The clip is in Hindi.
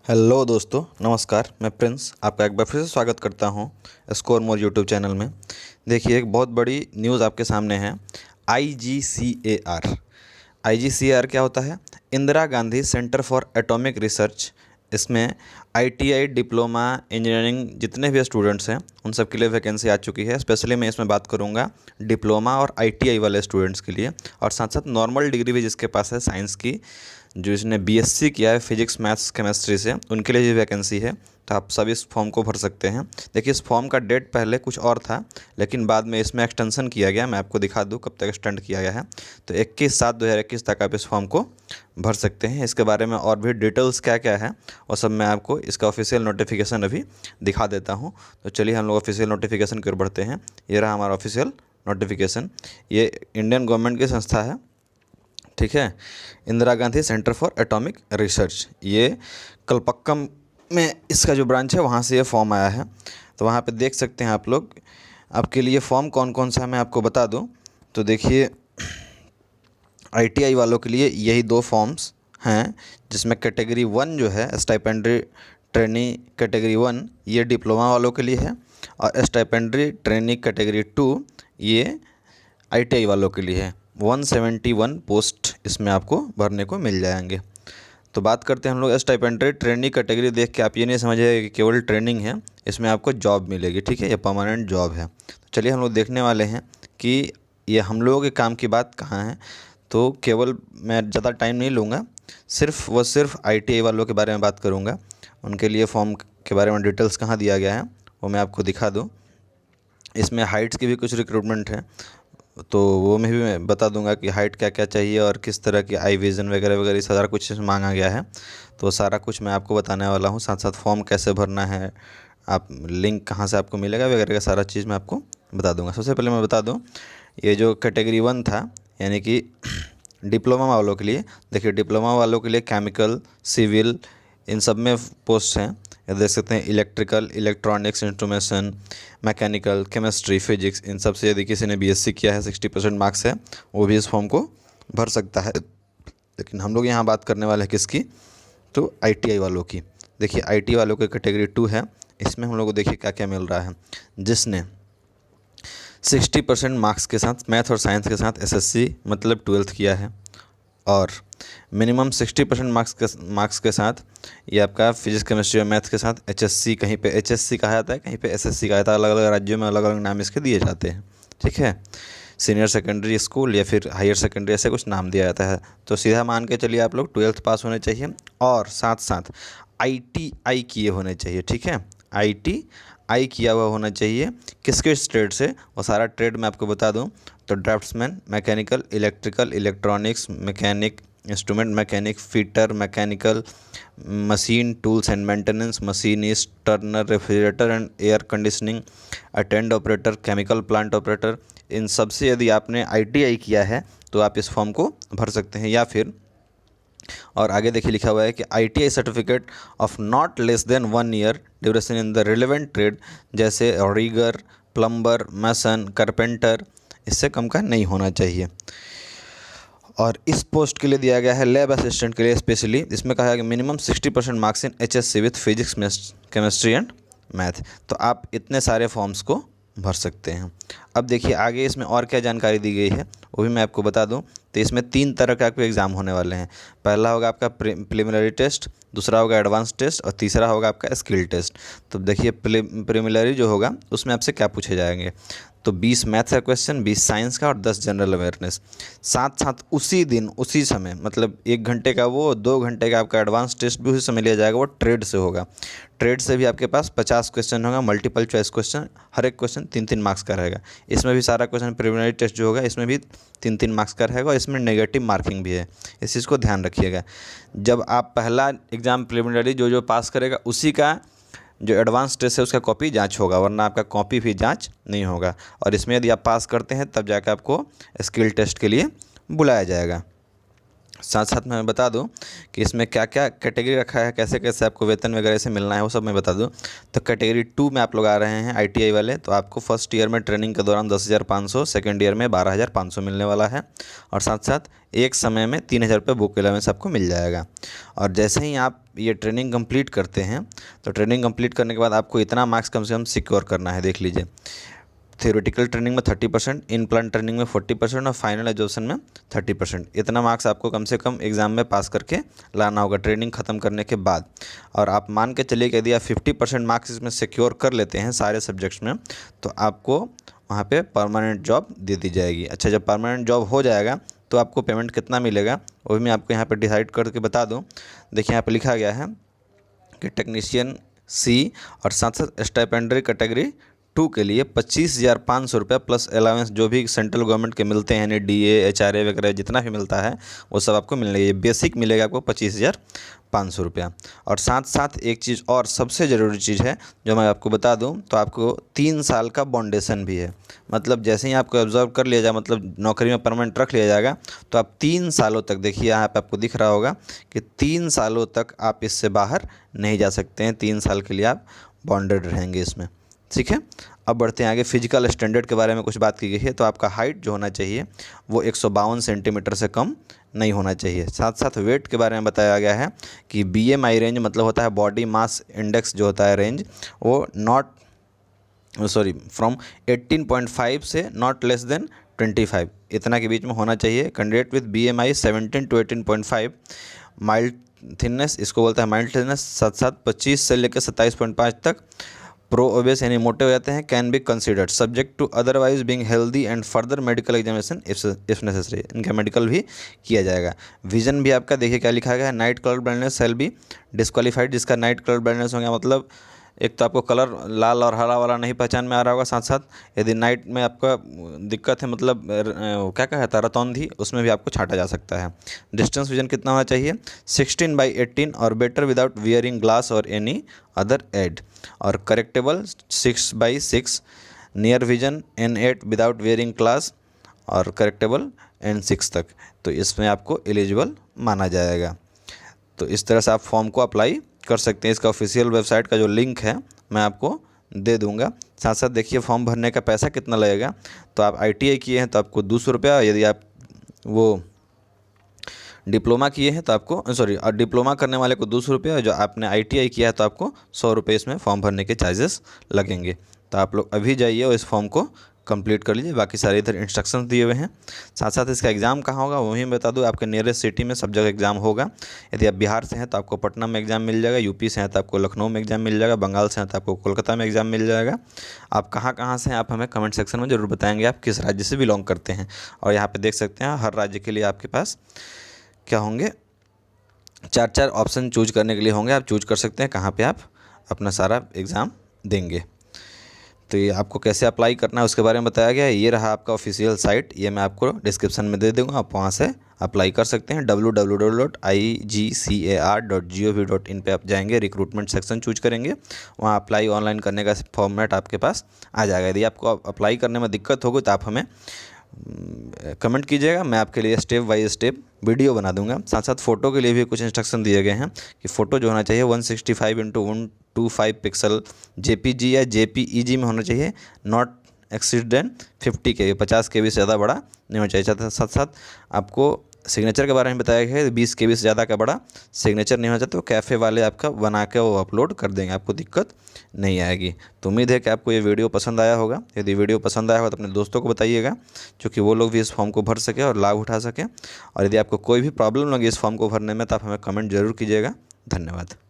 हेलो दोस्तों, नमस्कार। मैं प्रिंस आपका एक बार फिर से स्वागत करता हूं स्कोर मोर यूट्यूब चैनल में। देखिए, एक बहुत बड़ी न्यूज़ आपके सामने है। आईजीसीएआर क्या होता है? Indira Gandhi centre for atomic research. इसमें आईटीआई, डिप्लोमा, इंजीनियरिंग जितने भी स्टूडेंट्स हैं उन सब के लिए वैकेंसी आ चुकी है। स्पेशली मैं इसमें बात करूंगा डिप्लोमा और आईटीआई वाले स्टूडेंट्स के लिए, और साथ साथ नॉर्मल डिग्री भी जिसके पास है साइंस की, जो इसने बीएससी किया है फिजिक्स मैथ्स केमिस्ट्री से, उनके लिए भी वैकेंसी है। तो आप सब इस फॉर्म को भर सकते हैं। देखिए, इस फॉर्म का डेट पहले कुछ और था, लेकिन बाद में इसमें एक्सटेंशन किया गया। मैं आपको दिखा दूं कब तक एक्सटेंड किया गया है। तो 21/7/2021 तक आप इस फॉर्म को भर सकते हैं। इसके बारे में और भी डिटेल्स क्या क्या है और सब मैं आपको इसका ऑफिशियल नोटिफिकेशन अभी दिखा देता हूँ। तो चलिए हम लोग ऑफिशियल नोटिफिकेशन की ओर बढ़ते हैं। ये रहा हमारा ऑफिशियल नोटिफिकेशन। ये इंडियन गवर्नमेंट की संस्था है, ठीक है। Indira Gandhi centre for atomic research, ये कलपक्कम में इसका जो ब्रांच है वहाँ से ये फॉर्म आया है। तो वहाँ पे देख सकते हैं आप लोग। आपके लिए फॉर्म कौन कौन सा है मैं आपको बता दूं। तो देखिए, आईटीआई वालों के लिए यही दो फॉर्म्स हैं, जिसमें कैटेगरी 1 जो है स्टाइपेंड्री ट्रेनी कैटेगरी 1, ये डिप्लोमा वालों के लिए है, और स्टाइपेंड्री ट्रेनी कैटेगरी 2 ये आईटीआई वालों के लिए है। 171 पोस्ट इसमें आपको भरने को मिल जाएंगे। तो बात करते हैं हम लोग स्टाइपेंड्री ट्रेनिंग कैटेगरी। देख के आप ये नहीं समझिए कि केवल ट्रेनिंग है, इसमें आपको जॉब मिलेगी, ठीक है। ये परमानेंट जॉब है। तो चलिए हम लोग देखने वाले हैं कि ये हम लोगों के काम की बात कहाँ है। तो केवल मैं ज़्यादा टाइम नहीं लूँगा, सिर्फ आईटीआई वालों के बारे में बात करूँगा। उनके लिए फॉर्म के बारे में डिटेल्स कहाँ दिया गया है वो मैं आपको दिखा दूँ। इसमें हाइट्स की भी कुछ रिक्रूटमेंट है, तो वो मैं बता दूंगा कि हाइट क्या क्या चाहिए और किस तरह की आई विज़न वगैरह वगैरह सारा कुछ इसमें मांगा गया है। तो सारा कुछ मैं आपको बताने वाला हूँ। साथ साथ फॉर्म कैसे भरना है, आप लिंक कहाँ से आपको मिलेगा वगैरह का सारा चीज़ मैं आपको बता दूंगा। सबसे पहले मैं बता दूं, ये जो कैटेगरी 1 था, यानी कि डिप्लोमा वालों के लिए। देखिए, डिप्लोमा वालों के लिए केमिकल, सिविल, इन सब में पोस्ट हैं। ये देख सकते हैं, electrical, electronics, instrumentation, mechanical, chemistry, physics, इन सब से यदि किसी ने बीएससी किया है, 60% मार्क्स है, वो भी इस फॉर्म को भर सकता है। लेकिन हम लोग यहाँ बात करने वाले हैं किसकी? तो आईटीआई वालों की। देखिए, आईटी वालों की कैटेगरी 2 है। इसमें हम लोग को देखिए क्या क्या मिल रहा है। जिसने 60% मार्क्स के साथ मैथ और साइंस के साथ एसएससी मतलब 12th किया है, और मिनिमम 60% मार्क्स के साथ ये आपका फिजिक्स, केमिस्ट्री और मैथ के साथ एचएससी, कहीं पे एचएससी कहा जाता है, कहीं पे एसएससी कहा जाता है। अलग अलग राज्यों में अलग अलग नाम इसके दिए जाते हैं, ठीक है। सीनियर सेकेंडरी स्कूल या फिर हायर सेकेंडरी, ऐसे कुछ नाम दिया जाता है। तो सीधा मान के चलिए आप लोग 12th पास होने चाहिए, और साथ साथ आईटीआई किए होने चाहिए, ठीक है। आईटीआई किया हुआ होना चाहिए। किस किस ट्रेड से, वो सारा ट्रेड मैं आपको बता दूं। तो draftsman, mechanical, electrical, electronics, mechanic, instrument mechanic, fitter, mechanical, machine tools and maintenance, machinist, turner, refrigerator and air conditioning, attendant operator, chemical plant operator, इन सब से यदि आपने आईटीआई किया है तो आप इस फॉर्म को भर सकते हैं। या फिर, और आगे देखिए लिखा हुआ है कि ITI certificate of not less than 1 year duration in the relevant trade, जैसे रीगर, प्लम्बर, मैसन, कारपेंटर, इससे कम का नहीं होना चाहिए। और इस पोस्ट के लिए दिया गया है लैब असिस्टेंट के लिए स्पेशली। इसमें कहा है कि minimum 60% marks in HSC with physics, chemistry and math. तो आप इतने सारे फॉर्म्स को भर सकते हैं। अब देखिए आगे इसमें और क्या जानकारी दी गई है वो भी मैं आपको बता दूं। तो इसमें 3 तरह के आपके एग्ज़ाम होने वाले हैं। पहला होगा आपका प्रिलिमिनरी टेस्ट, दूसरा होगा एडवांस टेस्ट, और तीसरा होगा आपका स्किल टेस्ट। तो देखिए, प्रिलिमिनरी जो होगा उसमें आपसे क्या पूछे जाएंगे। तो 20 मैथ्स का क्वेश्चन, 20 साइंस का और 10 जनरल अवेयरनेस। साथ साथ उसी दिन उसी समय, मतलब 1 घंटे का वो, 2 घंटे का आपका एडवांस टेस्ट भी उसी समय लिया जाएगा। वो ट्रेड से होगा। ट्रेड से भी आपके पास 50 क्वेश्चन होगा, मल्टीपल चॉइस क्वेश्चन। हर एक क्वेश्चन 3-3 मार्क्स का रहेगा। इसमें भी सारा क्वेश्चन, प्रिलिमिनरी टेस्ट जो होगा इसमें भी 3-3 मार्क्स का रहेगा, और इसमें नेगेटिव मार्किंग भी है। इस चीज़ को ध्यान रखिएगा। जब आप पहला एग्ज़ाम प्रिलिमिनरी जो पास करेगा, उसी का जो एडवांस टेस्ट है उसका कॉपी जांच होगा, वरना आपका कॉपी भी जांच नहीं होगा। और इसमें यदि आप पास करते हैं तब जाकर आपको स्किल टेस्ट के लिए बुलाया जाएगा। साथ साथ मैं बता दूं कि इसमें क्या क्या कैटेगरी रखा है, कैसे कैसे आपको वेतन वगैरह से मिलना है, वो सब मैं बता दूं। तो कैटेगरी 2 में आप लोग आ रहे हैं ITI वाले, तो आपको फर्स्ट ईयर में ट्रेनिंग के दौरान 10,500, सेकेंड ईयर में 12,500 मिलने वाला है। और साथ साथ एक समय में 3,000 रुपये बुक अलाउंस आपको मिल जाएगा। और जैसे ही आप ये ट्रेनिंग कंप्लीट करते हैं, तो ट्रेनिंग कंप्लीट करने के बाद आपको इतना मार्क्स कम से कम सिक्योर करना है। देख लीजिए, थ्योरेटिकल ट्रेनिंग में 30%, इन प्लान ट्रेनिंग में 40% और फाइनल एजुकेशन में 30%। इतना मार्क्स आपको कम से कम एग्ज़ाम में पास करके लाना होगा ट्रेनिंग ख़त्म करने के बाद। और आप मान के चलिए कि यदि आप 50% मार्क्स इसमें सिक्योर कर लेते हैं सारे सब्जेक्ट्स में, तो आपको वहाँ पे परमानेंट जॉब दे दी जाएगी। अच्छा, जब परमानेंट जॉब हो जाएगा तो आपको पेमेंट कितना मिलेगा वो भी मैं आपको यहाँ पर डिसाइड करके बता दूँ। देखिए, यहाँ पर लिखा गया है कि टेक्नीशियन C और साथ साथ स्टाइपेंडरी कैटेगरी 2 के लिए 25,500 रुपये प्लस अलाउंस जो भी सेंट्रल गवर्नमेंट के मिलते हैं, यानी DA HRA वगैरह जितना भी मिलता है वो सब आपको मिलने, ये बेसिक मिलेगा आपको 25,500 रुपया। और साथ साथ एक चीज़ और सबसे ज़रूरी चीज़ है जो मैं आपको बता दूं, तो आपको 3 साल का बाउंडेशन भी है। मतलब जैसे ही आपको ऑब्जर्व कर लिया जाए, मतलब नौकरी में परमानेंट रख लिया जाएगा, तो आप 3 सालों तक, देखिए यहाँ पर आपको दिख रहा होगा कि 3 सालों तक आप इससे बाहर नहीं जा सकते हैं। 3 साल के लिए आप बॉन्डेड रहेंगे इसमें। ठीक है, अब बढ़ते हैं आगे। फिजिकल स्टैंडर्ड के बारे में कुछ बात की गई है। तो आपका हाइट जो होना चाहिए वो 152 सेंटीमीटर से कम नहीं होना चाहिए। साथ साथ वेट के बारे में बताया गया है कि BMI रेंज, मतलब होता है बॉडी मास इंडेक्स जो होता है रेंज, वो फ्रॉम 18.5 से नॉट लेस देन 25, इतना के बीच में होना चाहिए। Candidate with BMI 17 to 18.5, mild thinness, इसको बोलते हैं माइल्ड थिननेस, साथ साथ 25 से लेकर 27.5 तक। प्रो ओबेस यानी मोटे हो जाते हैं, can be considered subject to otherwise being healthy and further medical examination if necessary, इनका मेडिकल भी किया जाएगा। विजन भी आपका देखिए क्या लिखा गया है, night colour blindness shall be disqualified. जिसका नाइट कलर ब्लाइंडनेस हो गया, मतलब एक तो आपको कलर लाल और हरा वाला नहीं पहचान में आ रहा होगा, साथ साथ यदि नाइट में आपका दिक्कत है, मतलब क्या कहता है रतौंधी, उसमें भी आपको छांटा जा सकता है। डिस्टेंस विजन कितना होना चाहिए, 16/18 और बेटर विदाउट वियरिंग ग्लास और एनी अदर एड। और करेक्टेबल 6/6, near vision N8 without wearing glass और करेक्टेबल N6 तक, तो इसमें आपको एलिजिबल माना जाएगा। तो इस तरह से आप फॉर्म को अप्लाई कर सकते हैं। इसका ऑफिशियल वेबसाइट का जो लिंक है मैं आपको दे दूंगा। साथ साथ देखिए फॉर्म भरने का पैसा कितना लगेगा। तो आप ITI किए हैं तो आपको 200 रुपया, यदि आप वो डिप्लोमा किए हैं तो आपको और डिप्लोमा करने वाले को 200 रुपये, जो आपने ITI किया है तो आपको 100 रुपये इसमें फॉर्म भरने के चार्जेस लगेंगे। तो आप लोग अभी जाइए और इस फॉर्म को कंप्लीट कर लीजिए। बाकी सारे इधर इंस्ट्रक्शंस दिए हुए हैं। साथ साथ इसका एग्ज़ाम कहाँ होगा वो भी बता दूँ, आपके नियरेस्ट सिटी में सब जगह एग्ज़ाम होगा। यदि आप बिहार से हैं तो आपको पटना में एग्ज़ाम मिल जाएगा, UP से हैं तो आपको लखनऊ में एग्ज़ाम मिल जाएगा, बंगाल से हैं तो आपको कोलकाता में एग्ज़ाम मिल जाएगा। आप कहाँ से हैं आप हमें कमेंट सेक्शन में ज़रूर बताएंगे आप किस राज्य से बिलोंग करते हैं। और यहाँ पर देख सकते हैं हर राज्य के लिए आपके पास क्या होंगे, 4 ऑप्शन चूज करने के लिए होंगे। आप चूज कर सकते हैं कहाँ पे आप अपना सारा एग्ज़ाम देंगे। तो ये आपको कैसे अप्लाई करना है उसके बारे में बताया गया है। ये रहा आपका ऑफिशियल साइट, ये मैं आपको डिस्क्रिप्शन में दे दूँगा, आप वहाँ से अप्लाई कर सकते हैं। www.igcar.gov.in पे आप जाएंगे, रिक्रूटमेंट सेक्शन चूज करेंगे, वहाँ अप्लाई ऑनलाइन करने का फॉर्मेट आपके पास आ जाएगा। यदि आपको अप्लाई करने में दिक्कत होगी तो आप हमें कमेंट कीजिएगा, मैं आपके लिए स्टेप बाय स्टेप वीडियो बना दूंगा। साथ साथ फ़ोटो के लिए भी कुछ इंस्ट्रक्शन दिए गए हैं कि फ़ोटो जो होना चाहिए 165x125 पिक्सल JPG या JPEG में होना चाहिए, not exceed then 50 KB, 50 KB से ज़्यादा बड़ा नहीं होना चाहिए। साथ साथ आपको सिग्नेचर के बारे में बताया गया है, 20 KB से ज़्यादा का बड़ा सिग्नेचर नहीं होना चाहिए, तो कैफ़े वाले आपका बना के वो अपलोड कर देंगे, आपको दिक्कत नहीं आएगी। तो उम्मीद है कि आपको ये वीडियो पसंद आया होगा। यदि वीडियो पसंद आया होगा तो अपने दोस्तों को बताइएगा, क्योंकि वो लोग भी इस फॉर्म को भर सके और लाभ उठा सकें। और यदि आपको कोई भी प्रॉब्लम लगी इस फॉर्म को भरने में तो आप हमें कमेंट ज़रूर कीजिएगा। धन्यवाद।